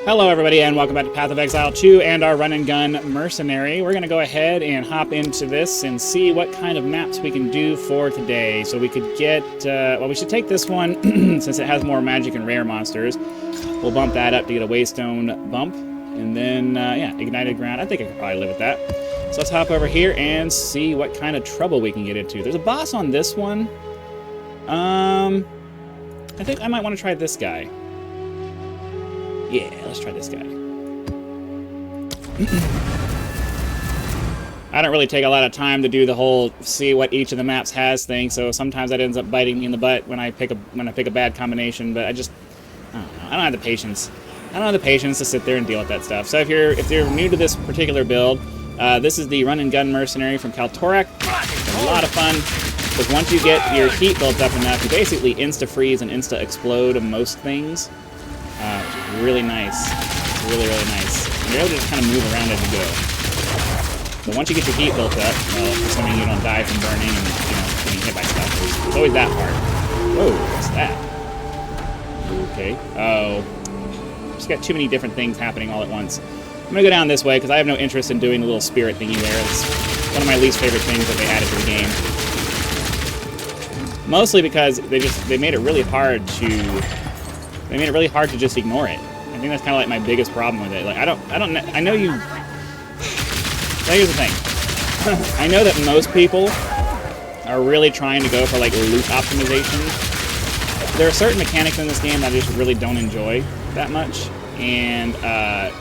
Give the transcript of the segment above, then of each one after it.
Hello everybody and welcome back to Path of Exile 2 and our run and gun Mercenary. We're going to go ahead and hop into this and see what kind of maps we can do for today. So we could get, well, we should take this one since it has more magic and rare monsters. We'll bump that up to get a Waystone bump. And then, yeah, Ignited Ground. I think I could probably live with that. So let's hop over here and see what kind of trouble we can get into. There's a boss on this one. I think I might want to try this guy. Yeah, let's try this guy. I don't really take a lot of time to do the whole see what each of the maps has thing, so sometimes that ends up biting me in the butt when I pick a bad combination. But I don't know. I don't have the patience. I don't have the patience to sit there and deal with that stuff. So if you're new to this particular build, this is the run and gun Mercenary from Gunthrek. It's a lot of fun because once you get your heat built up enough, you basically insta freeze and insta explode most things. Really nice. It's really, really nice. And you're able to just kind of move around as you go. But once you get your heat built up, well, assuming you don't die from burning and, getting hit by stuff, it's always that part. Whoa, what's that? Okay. Oh. Just got too many different things happening all at once. I'm gonna go down this way because I have no interest in doing the little spirit thingy there. It's one of my least favorite things that they added to the game. Mostly because they made it really hard to just ignore it. I think that's kind of like my biggest problem with it. Like I know you. Now here's the thing. I know that most people are really trying to go for like loot optimization. There are certain mechanics in this game that I just really don't enjoy that much, and I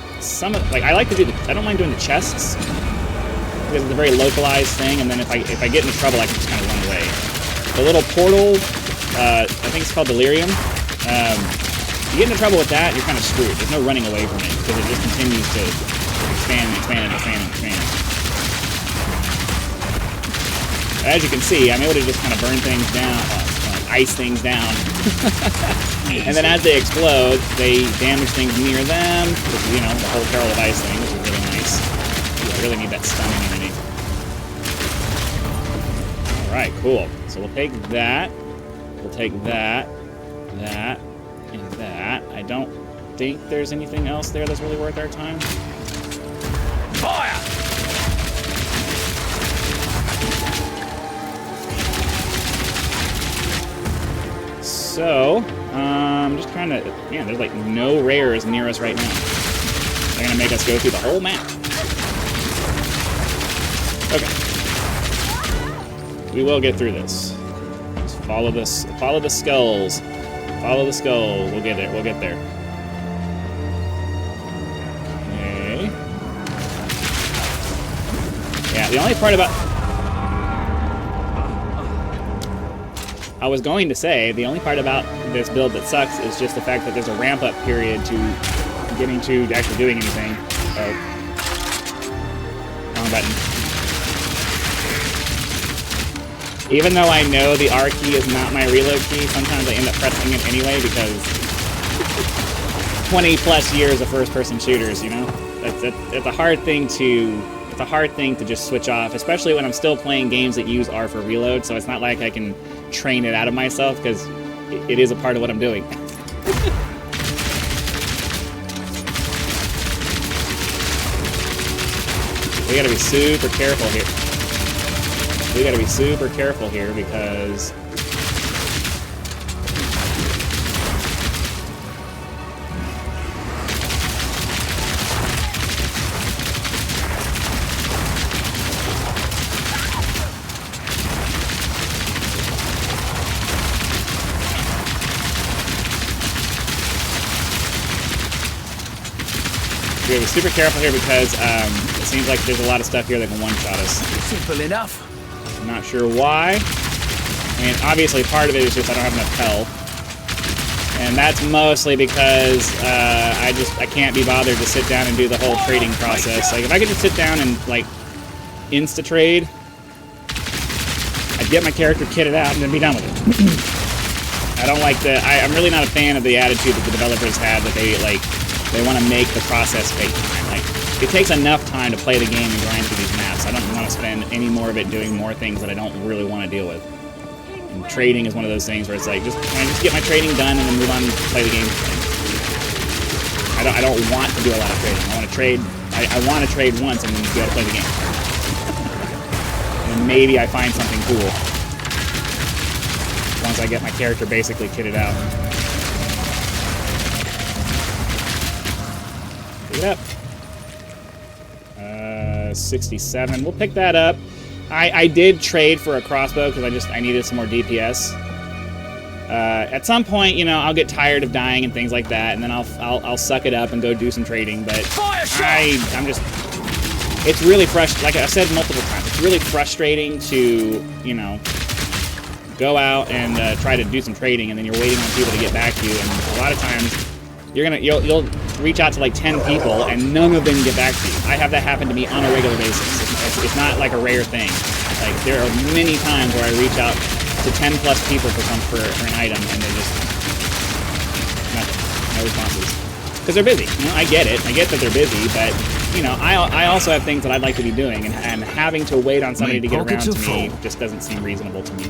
like to do I don't mind doing the chests because it's a very localized thing. And then if I get into trouble, I can just kind of run away. The little portal, I think it's called Delirium. You get into trouble with that, you're kind of screwed. There's no running away from it, because it just continues to expand and expand and expand and expand. As you can see, I'm able to just kind of burn things down, ice things down. And then as they explode, they damage things near them, which is, the whole Peril of Ice thing, which is really nice. Ooh, I really need that stunning underneath. Alright, cool. So we'll take that. We'll take that. That. And that. I don't think there's anything else there that's really worth our time. Fire! So, I'm just trying to... Man, there's like no rares near us right now. They're gonna make us go through the whole map. Okay. We will get through this. Just follow this. Follow the skulls. Follow the skull. We'll get there. We'll get there. Okay. Yeah, the only part about... I was going to say, the only part about this build that sucks is just the fact that there's a ramp-up period to getting to actually doing anything. Oh. Wrong button. Even though I know the R key is not my reload key, sometimes I end up pressing it anyway because 20 plus years of first-person shooters, it's a hard thing to just switch off, especially when I'm still playing games that use R for reload. So it's not like I can train it out of myself because it is a part of what I'm doing. We gotta be super careful here. We gotta be super careful here because we gotta be super careful here because it seems like there's a lot of stuff here that can one-shot us. Simple enough. I'm not sure why. I mean, obviously part of it is just I don't have enough health. And that's mostly because I can't be bothered to sit down and do the whole trading process. Like, if I could just sit down and, like, insta-trade, I'd get my character kitted out and then be done with it. I don't like I'm really not a fan of the attitude that the developers have that they want to make the process take time. Like, it takes enough time to play the game and grind through these maps. I don't want to spend any more of it doing more things that I don't really want to deal with. And trading is one of those things where it's like, can I just get my trading done and then move on to play the game? I I don't want to do a lot of trading. I want to trade. I want to trade once and then be able to play the game. And maybe I find something cool once I get my character basically kitted out. Pick it up. 67. We'll pick that up. I did trade for a crossbow because I needed some more DPS. At some point, you know, I'll get tired of dying and things like that, and then I'll suck it up and go do some trading. But I'm just, it's really frustrating. Like I've said multiple times, it's really frustrating to, you know, go out and try to do some trading, and then you're waiting on people to get back to you. And a lot of times, you'll reach out to like 10 people, and none of them get back to you. I have that happen to me on a regular basis. It's not like a rare thing. Like there are many times where I reach out to 10 plus people for an item, and they're just nothing, no responses, because they're busy. You know, I get it. I get that they're busy, but you know, I also have things that I'd like to be doing, and having to wait on somebody to get around to me just doesn't seem reasonable to me.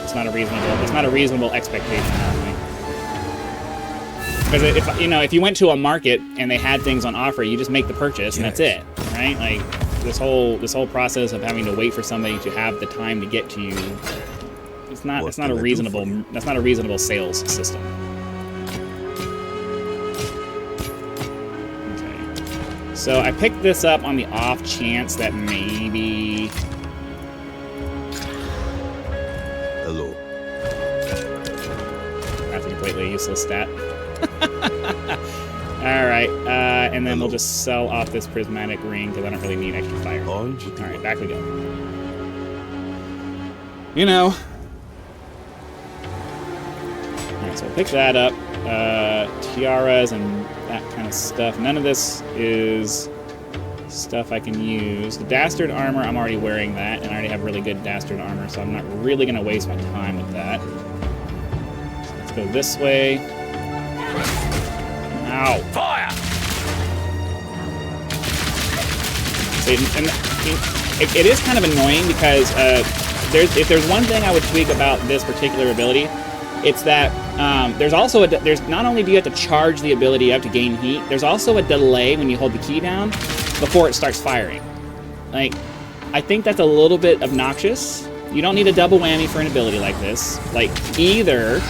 It's not a reasonable expectation of me. Because if you went to a market and they had things on offer, you just make the purchase and that's it, right? Like this whole process of having to wait for somebody to have the time to get to you, that's not a reasonable sales system. Okay. So I picked this up on the off chance that maybe. Hello. That's a completely useless stat. Alright, and then we'll just sell off this prismatic ring because I don't really need extra fire. Alright, back we go. You know. Alright, so we'll pick that up. Tiaras and that kind of stuff. None of this is stuff I can use. The Dastard armor, I'm already wearing that, and I already have really good Dastard armor, so I'm not really going to waste my time with that. So let's go this way. Ow. Fire! So, it is kind of annoying because if there's one thing I would tweak about this particular ability, it's that there's not only do you have to charge the ability up to gain heat, there's also a delay when you hold the key down before it starts firing. Like, I think that's a little bit obnoxious. You don't need a double whammy for an ability like this. Like, either,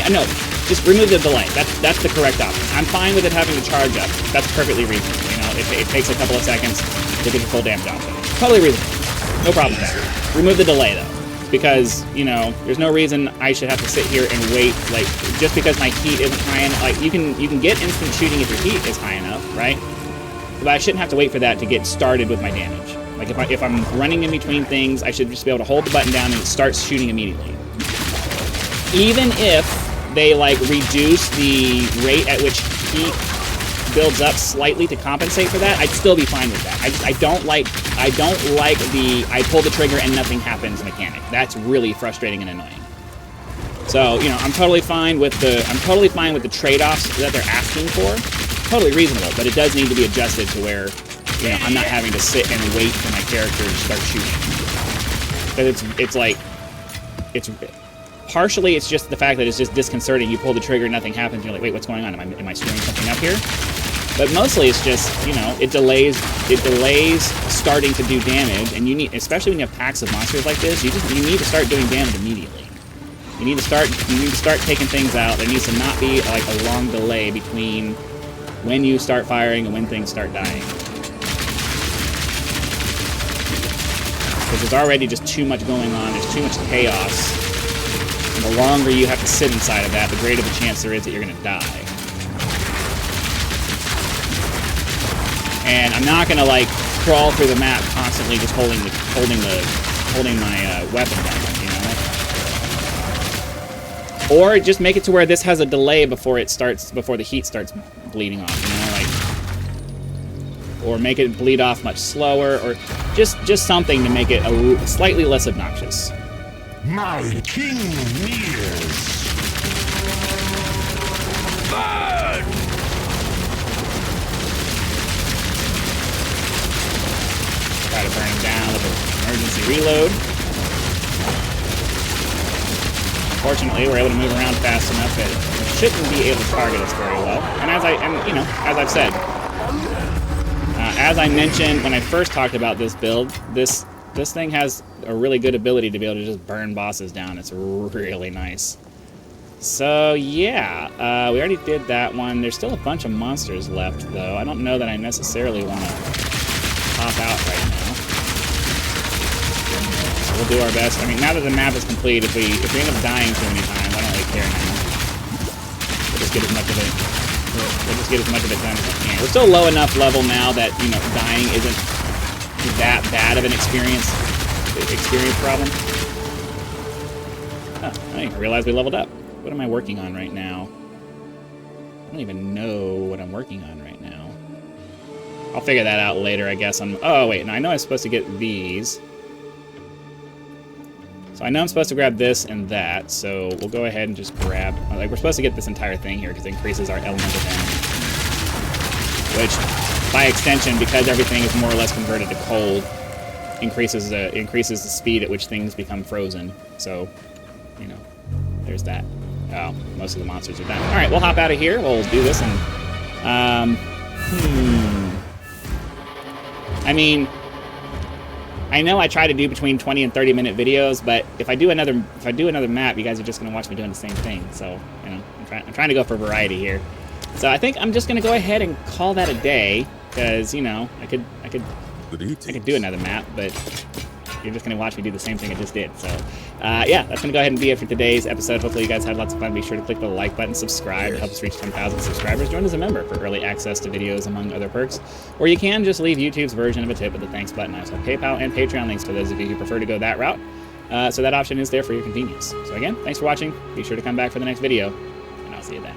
no, just remove the delay. That's the correct option. I'm fine with it having to charge up. That's perfectly reasonable. You know, it takes a couple of seconds to get your full damage output. Totally reasonable. No problem there. Remove the delay though, because you know there's no reason I should have to sit here and wait. Like just because my heat isn't high enough. Like you can get instant shooting if your heat is high enough, right? But I shouldn't have to wait for that to get started with my damage. Like if I'm running in between things, I should just be able to hold the button down and it starts shooting immediately. Even if they like reduce the rate at which heat builds up slightly to compensate for that, I'd still be fine with that. I don't like the I pull the trigger and nothing happens mechanic. That's really frustrating and annoying. So, you know, I'm totally fine with the trade-offs that they're asking for. Totally reasonable, but it does need to be adjusted to where, you know, I'm not having to sit and wait for my character to start shooting. Because partially it's just the fact that it's just disconcerting. You pull the trigger, nothing happens, you're like, wait, what's going on? Am I screwing something up here? But mostly it's just, you know, it delays starting to do damage, and you need, especially when you have packs of monsters like this, you need to start doing damage immediately. You need to start taking things out. There needs to not be like a long delay between when you start firing and when things start dying. Because there's already just too much going on, there's too much chaos. And the longer you have to sit inside of that, the greater the chance there is that you're going to die. And I'm not going to like crawl through the map constantly just holding my weapon down, you know? Or just make it to where this has a delay before the heat starts bleeding off, you know, like, or make it bleed off much slower, or just something to make it slightly less obnoxious. My king nears. Burn! Try to burn him down with an emergency reload. Fortunately, we're able to move around fast enough that it shouldn't be able to target us very well. And as I've said, as I mentioned when I first talked about this build, this thing has a really good ability to be able to just burn bosses down. It's really nice. So yeah, we already did that one. There's still a bunch of monsters left, though. I don't know that I necessarily want to pop out right now. So we'll do our best. I mean, now that the map is complete, if we end up dying too many times, I don't really care now. We'll just get as much of it. We'll just get as much of it done as we can. We're still low enough level now that dying isn't that bad of an experience problem. Oh, I didn't realize we leveled up. What am I working on right now? I don't even know what I'm working on right now. I'll figure that out later, I guess. Oh, wait. No, I know I'm supposed to get these. So I know I'm supposed to grab this and that, so we'll go ahead and just grab... Like, we're supposed to get this entire thing here because it increases our elemental damage. Which, by extension, because everything is more or less converted to cold, increases the speed at which things become frozen. So, there's that. Oh, most of the monsters are done. All right, we'll hop out of here. We'll do this and... I mean, I know I try to do between 20 and 30-minute videos, but if I do another map, you guys are just going to watch me doing the same thing. So, I'm trying to go for variety here. So I think I'm just going to go ahead and call that a day, because, I could do another map, but you're just going to watch me do the same thing I just did. So, yeah, that's going to go ahead and be it for today's episode. Hopefully you guys had lots of fun. Be sure to click the like button, subscribe to help us reach 10,000 subscribers. Join as a member for early access to videos, among other perks. Or you can just leave YouTube's version of a tip with the thanks button. I also have PayPal and Patreon links for those of you who prefer to go that route. So that option is there for your convenience. So again, thanks for watching. Be sure to come back for the next video, and I'll see you then.